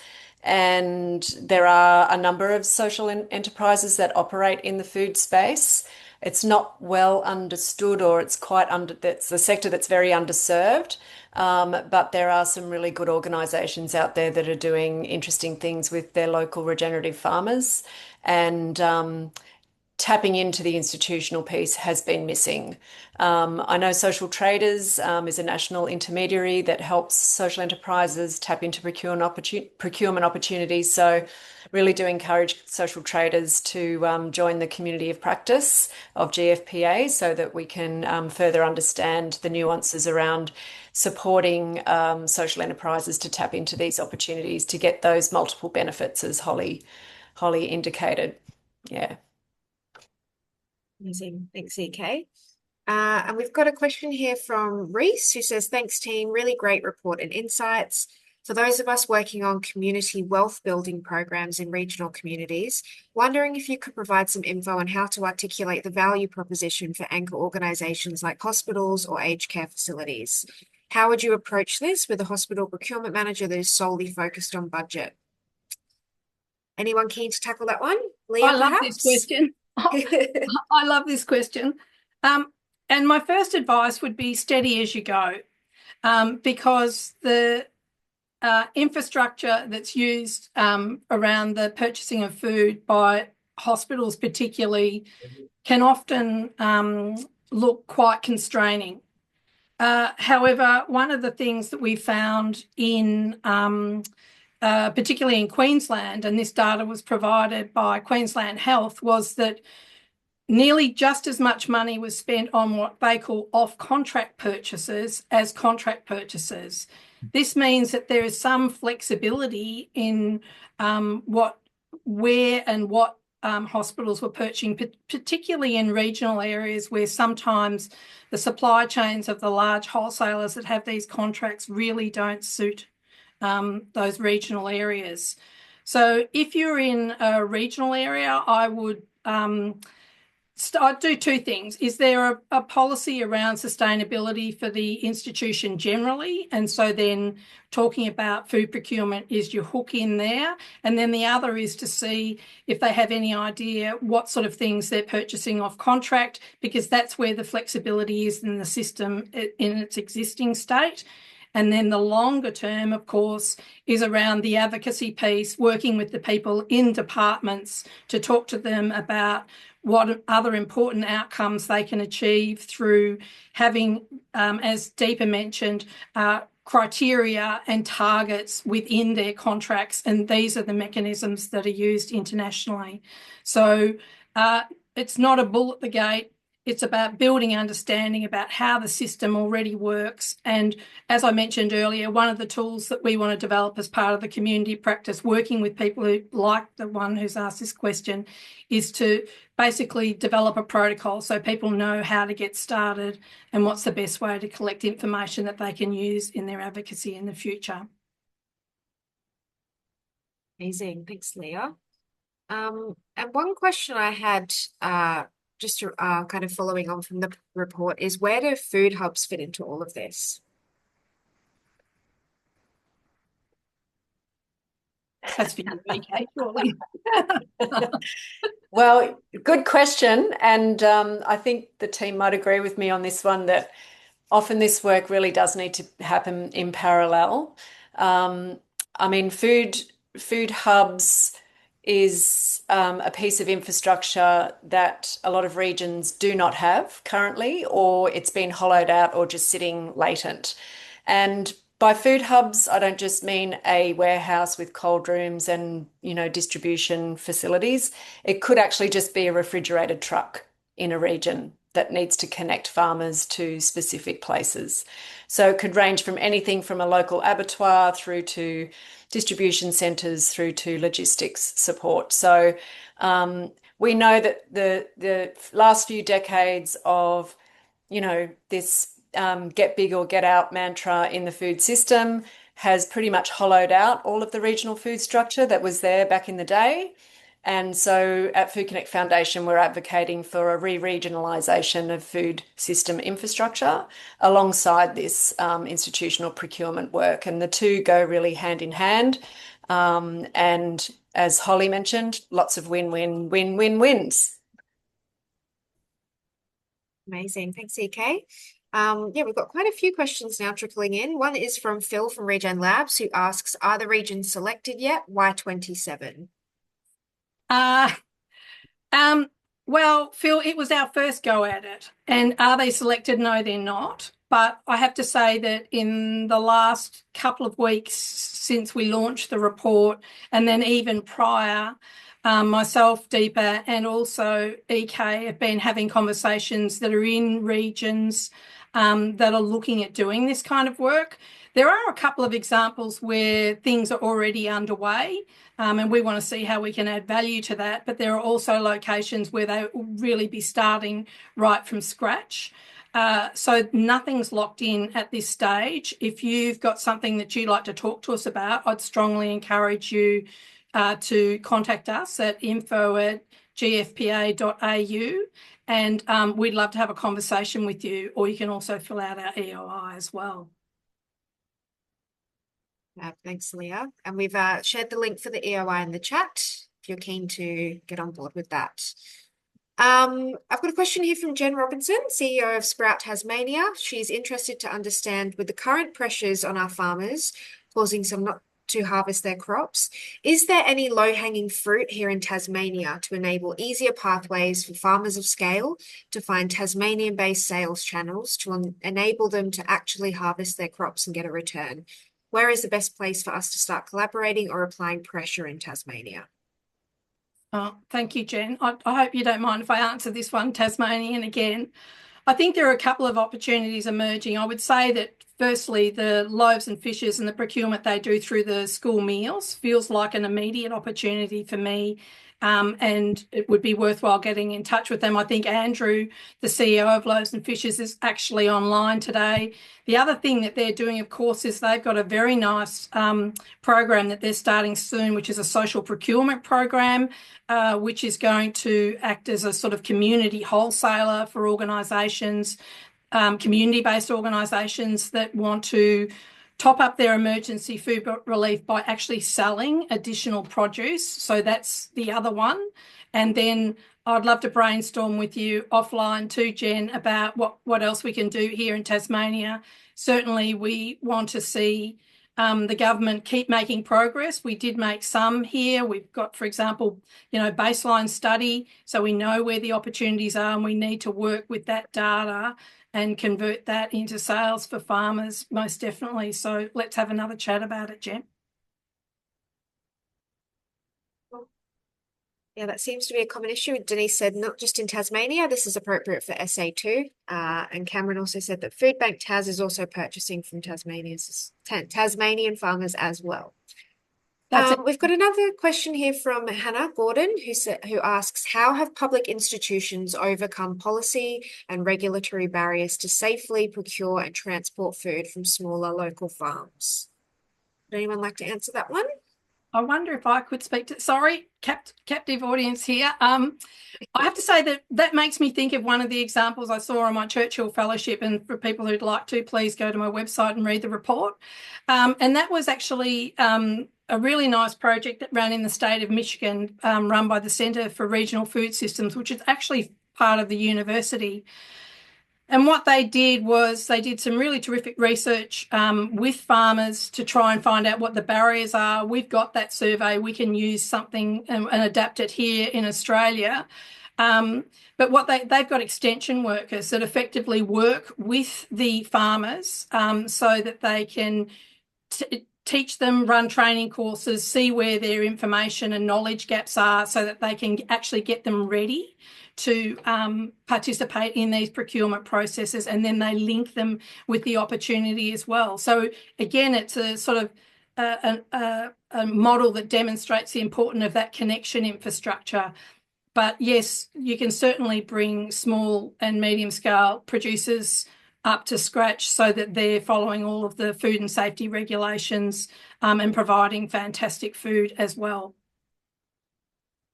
And there are a number of social enterprises that operate in the food space. It's not well understood, or it's it's the sector that's very underserved. But there are some really good organisations out there that are doing interesting things with their local regenerative farmers, and tapping into the institutional piece has been missing. I know Social Traders is a national intermediary that helps social enterprises tap into procurement opportunities. So really do encourage Social Traders to join the community of practice of GFPA so that we can further understand the nuances around supporting social enterprises to tap into these opportunities to get those multiple benefits, as Holly indicated. Yeah. Amazing. Thanks, EK. And we've got a question here from Reese, who says, thanks, team. Really great report and insights. For those of us working on community wealth building programs in regional communities, wondering if you could provide some info on how to articulate the value proposition for anchor organisations like hospitals or aged care facilities. How would you approach this with a hospital procurement manager that is solely focused on budget? Anyone keen to tackle that one? Leah, I love perhaps? this question. I love this question. And my first advice would be steady as you go, because the infrastructure that's used around the purchasing of food by hospitals particularly can often look quite constraining. However, one of the things that we found particularly in Queensland, and this data was provided by Queensland Health, was that nearly just as much money was spent on what they call off-contract purchases as contract purchases. This means that there is some flexibility in where and what hospitals were purchasing, particularly in regional areas where sometimes the supply chains of the large wholesalers that have these contracts really don't suit those regional areas. So if you're in a regional area, I would I'd do two things. Is there a policy around sustainability for the institution generally? And so then talking about food procurement is your hook in there. And then the other is to see if they have any idea what sort of things they're purchasing off contract, because that's where the flexibility is in the system in its existing state. And then the longer term, of course, is around the advocacy piece, working with the people in departments to talk to them about what other important outcomes they can achieve through having, as Deepa mentioned, criteria and targets within their contracts. And these are the mechanisms that are used internationally. So it's not a bull at the gate. It's about building understanding about how the system already works. And as I mentioned earlier, one of the tools that we want to develop as part of the community practice, working with people who, like the one who's asked this question, is to basically develop a protocol so people know how to get started and what's the best way to collect information that they can use in their advocacy in the future. Amazing. Thanks, Leah. And one question I had, just kind of following on from the report, is where do food hubs fit into all of this? That's for you, EK, surely. Well, good question. And I think the team might agree with me on this one, that often this work really does need to happen in parallel. I mean, food hubs is a piece of infrastructure that a lot of regions do not have currently, or it's been hollowed out or just sitting latent. And By food hubs, I don't just mean a warehouse with cold rooms and, distribution facilities. It could actually just be a refrigerated truck in a region that needs to connect farmers to specific places. So it could range from anything from a local abattoir through to distribution centres through to logistics support. So we know that the last few decades of, this get big or get out mantra in the food system has pretty much hollowed out all of the regional food structure that was there back in the day. And so at Food Connect Foundation, we're advocating for a re-regionalisation of food system infrastructure alongside this institutional procurement work. And the two go really hand in hand. And as Holly mentioned, lots of win-win-win-win-wins. Amazing. Thanks, EK. Yeah, we've got quite a few questions now trickling in. One is from Phil from Regen Labs, who asks, are the regions selected yet? Why 27? Well, Phil, it was our first go at it. And are they selected? No, they're not. But I have to say that in the last couple of weeks since we launched the report, and then even prior, myself, Deepa, and also EK have been having conversations that are in regions that are looking at doing this kind of work. There are a couple of examples where things are already underway, and we want to see how we can add value to that. But there are also locations where they will really be starting right from scratch. So nothing's locked in at this stage. If you've got something that you'd like to talk to us about, I'd strongly encourage you to contact us at info@gfpa.au, and we'd love to have a conversation with you, or you can also fill out our EOI as well. Thanks, Leah. And we've shared the link for the EOI in the chat if you're keen to get on board with that. I've got a question here from Jen Robinson, CEO of Sprout Tasmania. She's interested to understand, with the current pressures on our farmers causing some not to harvest their crops, is there any low-hanging fruit here in Tasmania to enable easier pathways for farmers of scale to find Tasmanian-based sales channels to enable them to actually harvest their crops and get a return? Where is the best place for us to start collaborating or applying pressure in Tasmania? Oh, thank you, Jen. I hope you don't mind if I answer this one, Tasmanian again. I think there are a couple of opportunities emerging. I would say that firstly, the loaves and fishes and the procurement they do through the school meals feels like an immediate opportunity for me. And it would be worthwhile getting in touch with them. I think Andrew, the CEO of Loaves and Fishes, is actually online today. The other thing that they're doing, of course, is they've got a very nice program that they're starting soon, which is a social procurement program, which is going to act as a sort of community wholesaler for organisations, community-based organisations that want to top up their emergency food relief by actually selling additional produce. So that's the other one. And then I'd love to brainstorm with you offline too, Jen, about what else we can do here in Tasmania. Certainly we want to see the government keep making progress. We did make some here. We've got, for example, baseline study, so we know where the opportunities are, and we need to work with that data and convert that into sales for farmers, most definitely. So let's have another chat about it, Jen. Yeah, that seems to be a common issue. Denise said not just in Tasmania, this is appropriate for SA too. And Cameron also said that Food Bank Tas is also purchasing from Tasmanian farmers as well. We've got another question here from Hannah Gordon, who asks, how have public institutions overcome policy and regulatory barriers to safely procure and transport food from smaller local farms? Would anyone like to answer that one? I wonder if I could speak to, sorry, captive audience here. I have to say that makes me think of one of the examples I saw on my Churchill Fellowship, and for people who'd like to, please go to my website and read the report. And that was actually a really nice project that ran in the state of Michigan, run by the Centre for Regional Food Systems, which is actually part of the university. And what they did was they did some really terrific research with farmers to try and find out what the barriers are. We've got that survey. We can use something and adapt it here in Australia. But what they've got extension workers that effectively work with the farmers so that they can teach them, run training courses, see where their information and knowledge gaps are so that they can actually get them ready to participate in these procurement processes, and then they link them with the opportunity as well. So again, it's a sort of a model that demonstrates the importance of that connection infrastructure. But yes, you can certainly bring small and medium scale producers up to scratch so that they're following all of the food and safety regulations and providing fantastic food as well.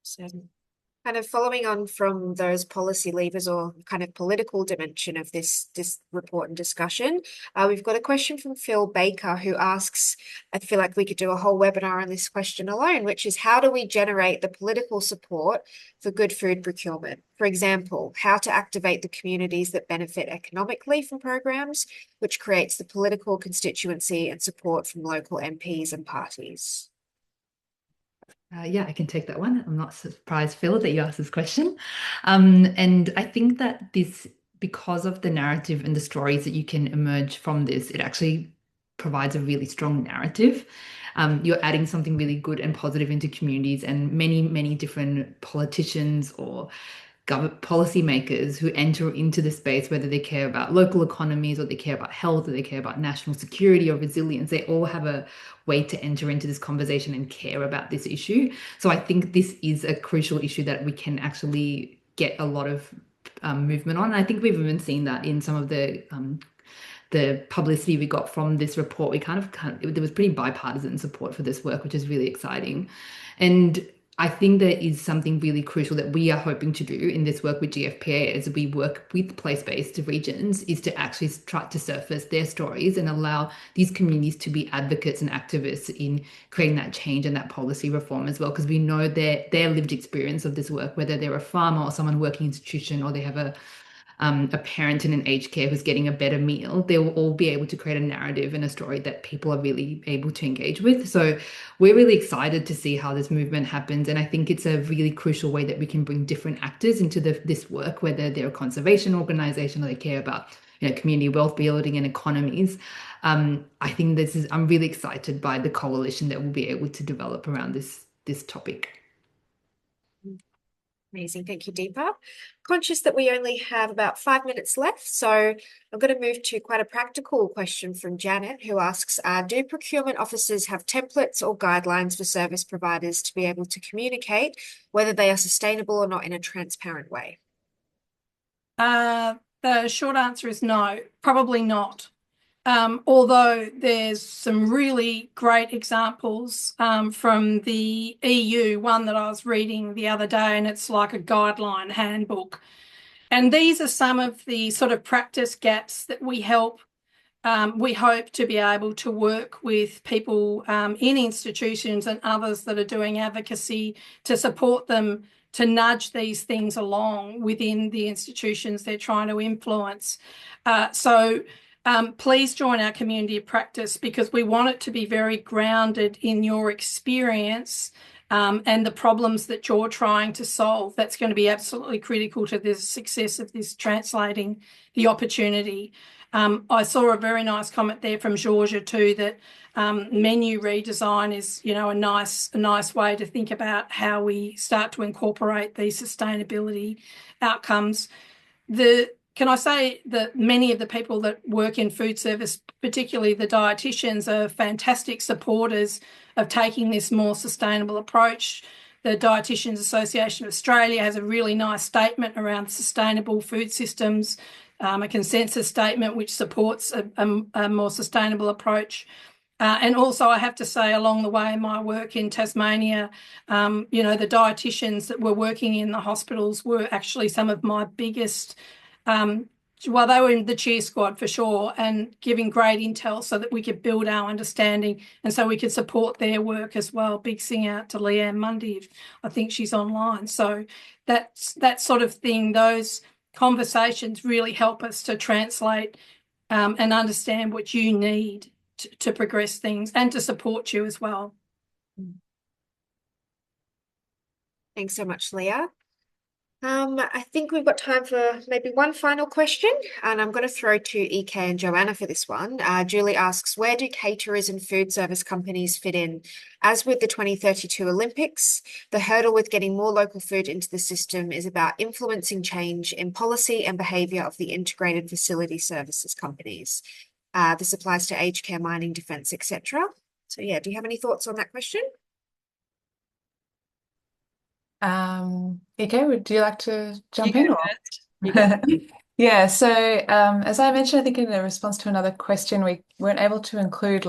So, kind of following on from those policy levers or kind of political dimension of this report and discussion, we've got a question from Phil Baker who asks, I feel like we could do a whole webinar on this question alone, which is how do we generate the political support for good food procurement? For example, how to activate the communities that benefit economically from programs, which creates the political constituency and support from local MPs and parties. Yeah, I can take that one. I'm not surprised, Phil, that you asked this question. And I think that because of the narrative and the stories that you can emerge from this, it actually provides a really strong narrative. You're adding something really good and positive into communities, and many, many different politicians or government policymakers who enter into the space, whether they care about local economies or they care about health or they care about national security or resilience, they all have a way to enter into this conversation and care about this issue. So I think this is a crucial issue that we can actually get a lot of movement on. And I think we've even seen that in some of the publicity we got from this report. There was pretty bipartisan support for this work, which is really exciting. And I think there is something really crucial that we are hoping to do in this work with GFPA as we work with place-based regions, is to actually try to surface their stories and allow these communities to be advocates and activists in creating that change and that policy reform as well, because we know their lived experience of this work, whether they're a farmer or someone working in institution or they have a parent in an aged care who's getting a better meal, they will all be able to create a narrative and a story that people are really able to engage with. So we're really excited to see how this movement happens. And I think it's a really crucial way that we can bring different actors into this work, whether they're a conservation organization or they care about community wealth building and economies. I think I'm really excited by the coalition that we'll be able to develop around this topic. Amazing. Thank you, Deepa. Conscious that we only have about 5 minutes left, so I'm going to move to quite a practical question from Janet, who asks, do procurement officers have templates or guidelines for service providers to be able to communicate whether they are sustainable or not in a transparent way? The short answer is no, probably not. Although there's some really great examples from the EU, one that I was reading the other day, and it's like a guideline handbook. And these are some of the sort of practice gaps that we hope to be able to work with people in institutions and others that are doing advocacy to support them to nudge these things along within the institutions they're trying to influence. Please join our community of practice, because we want it to be very grounded in your experience and the problems that you're trying to solve. That's going to be absolutely critical to the success of this translating the opportunity. I saw a very nice comment there from Georgia too, that menu redesign is, a nice way to think about how we start to incorporate these sustainability outcomes. Can I say that many of the people that work in food service, particularly the dietitians, are fantastic supporters of taking this more sustainable approach. The Dietitians Association of Australia has a really nice statement around sustainable food systems, a consensus statement which supports a more sustainable approach. And also, I have to say, along the way in my work in Tasmania, the dietitians that were working in the hospitals were actually some of my biggest they were in the cheer squad for sure, and giving great intel so that we could build our understanding and so we could support their work as well. Big sing out to Leanne Mundy, I think she's online. So that sort of thing, those conversations really help us to translate and understand what you need to progress things and to support you as well. Thanks so much, Leah. I think we've got time for maybe one final question, and I'm going to throw to EK and Joanna for this one. Julie asks, where do caterers and food service companies fit in? As with the 2032 Olympics, the hurdle with getting more local food into the system is about influencing change in policy and behaviour of the integrated facility services companies. This applies to aged care, mining, defence, etc. So yeah, do you have any thoughts on that question? EK, would you like to jump You in? go first. You go. Yeah, so as I mentioned, I think in a response to another question, we weren't able to include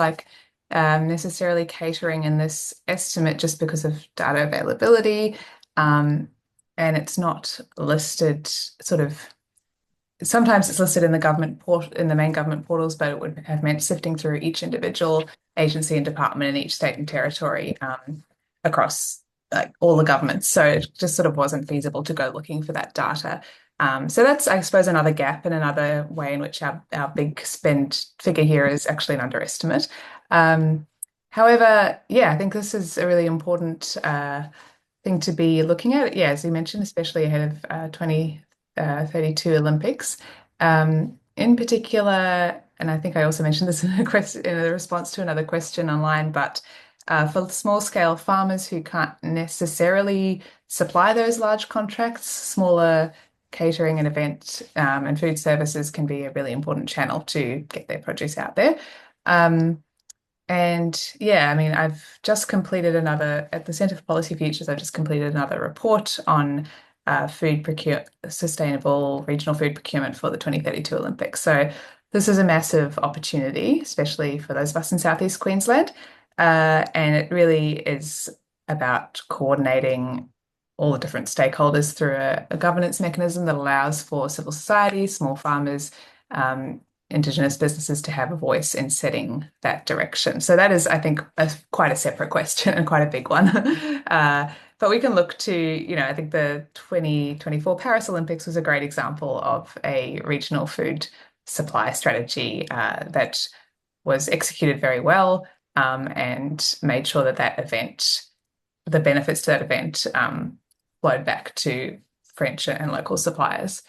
necessarily catering in this estimate just because of data availability. And it's not listed sort of sometimes it's listed in the in the main government portals, but it would have meant sifting through each individual agency and department in each state and territory across all the governments. So it just sort of wasn't feasible to go looking for that data. So that's, I suppose, another gap and another way in which our big spend figure here is actually an underestimate. However, yeah, I think this is a really important thing to be looking at. Yeah, as you mentioned, especially ahead of 2032 Olympics. In particular, and I think I also mentioned this in a response to another question online, but for small scale farmers who can't necessarily supply those large contracts, smaller catering and event and food services can be a really important channel to get their produce out there. And yeah, I mean, I've just completed at the Centre for Policy Futures, I've just completed another report on sustainable regional food procurement for the 2032 Olympics. So this is a massive opportunity, especially for those of us in Southeast Queensland. And it really is about coordinating all the different stakeholders through a governance mechanism that allows for civil society, small farmers, Indigenous businesses to have a voice in setting that direction. So that is, I think, quite a separate question and quite a big one. But we can look to, I think the 2024 Paris Olympics was a great example of a regional food supply strategy that was executed very well and made sure that the benefits to that event flowed back to French and local suppliers.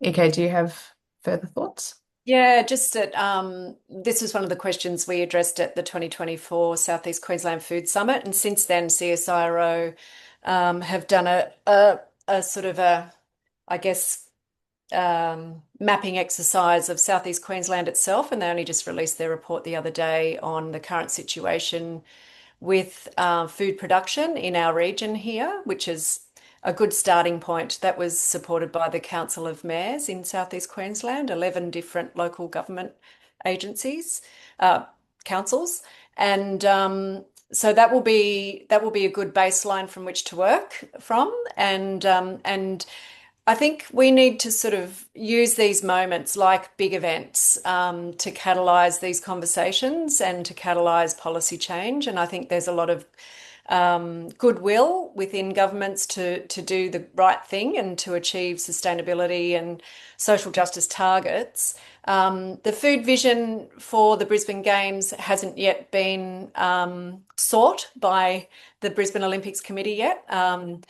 EK, do you have further thoughts? Yeah, just that this was one of the questions we addressed at the 2024 Southeast Queensland Food Summit. And since then, CSIRO have done a sort of I guess, mapping exercise of Southeast Queensland itself. And they only just released their report the other day on the current situation with food production in our region here, which is a good starting point. That was supported by the Council of Mayors in Southeast Queensland, 11 different local government agencies, councils, and so that will be a good baseline from which to work from, and I think we need to sort of use these moments like big events to catalyse these conversations and to catalyse policy change. And I think there's a lot of goodwill within governments to do the right thing and to achieve sustainability and social justice targets. The food vision for the Brisbane Games hasn't yet been sought by the Brisbane Olympics Committee yet. And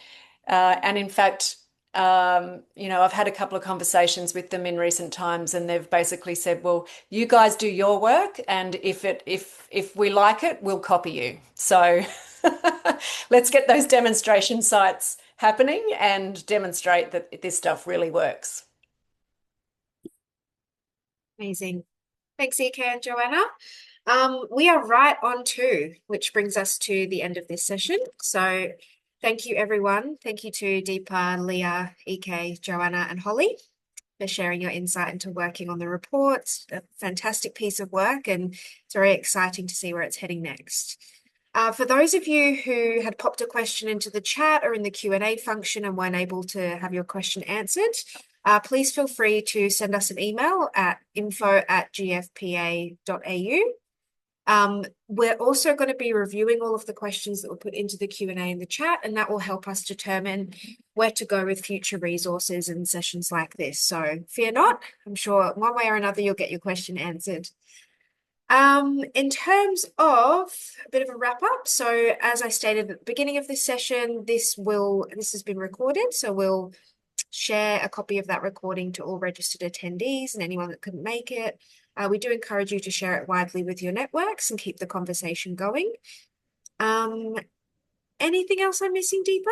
in fact, I've had a couple of conversations with them in recent times, and they've basically said, well, you guys do your work, and if we like it, we'll copy you. So let's get those demonstration sites happening and demonstrate that this stuff really works. Amazing. Thanks, EK and Joanna. We are right on two, which brings us to the end of this session. So thank you, everyone. Thank you to Deepa, Leah, EK, Joanna, and Holly for sharing your insight into working on the report. A fantastic piece of work, and it's very exciting to see where it's heading next. For those of you who had popped a question into the chat or in the Q&A function and weren't able to have your question answered, please feel free to send us an email at info@gfpa.au. We're also going to be reviewing all of the questions that were put into the Q&A in the chat, and that will help us determine where to go with future resources in sessions like this. So fear not, I'm sure one way or another you'll get your question answered. In terms of a bit of a wrap up, so as I stated at the beginning of this session, this has been recorded, so we'll share a copy of that recording to all registered attendees and anyone that couldn't make it. We do encourage you to share it widely with your networks and keep the conversation going. Anything else I'm missing, Deepa?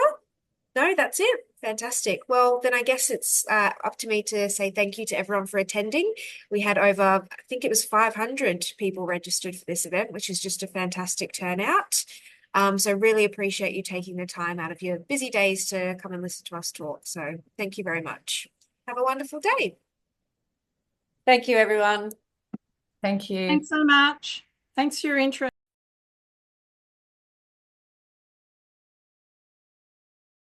No, that's it. Fantastic. Well, then I guess it's up to me to say thank you to everyone for attending. We had over, I think it was 500 people registered for this event, which is just a fantastic turnout. So really appreciate you taking the time out of your busy days to come and listen to us talk. So thank you very much. Have a wonderful day. Thank you, everyone. Thank you. Thanks so much. Thanks for your interest.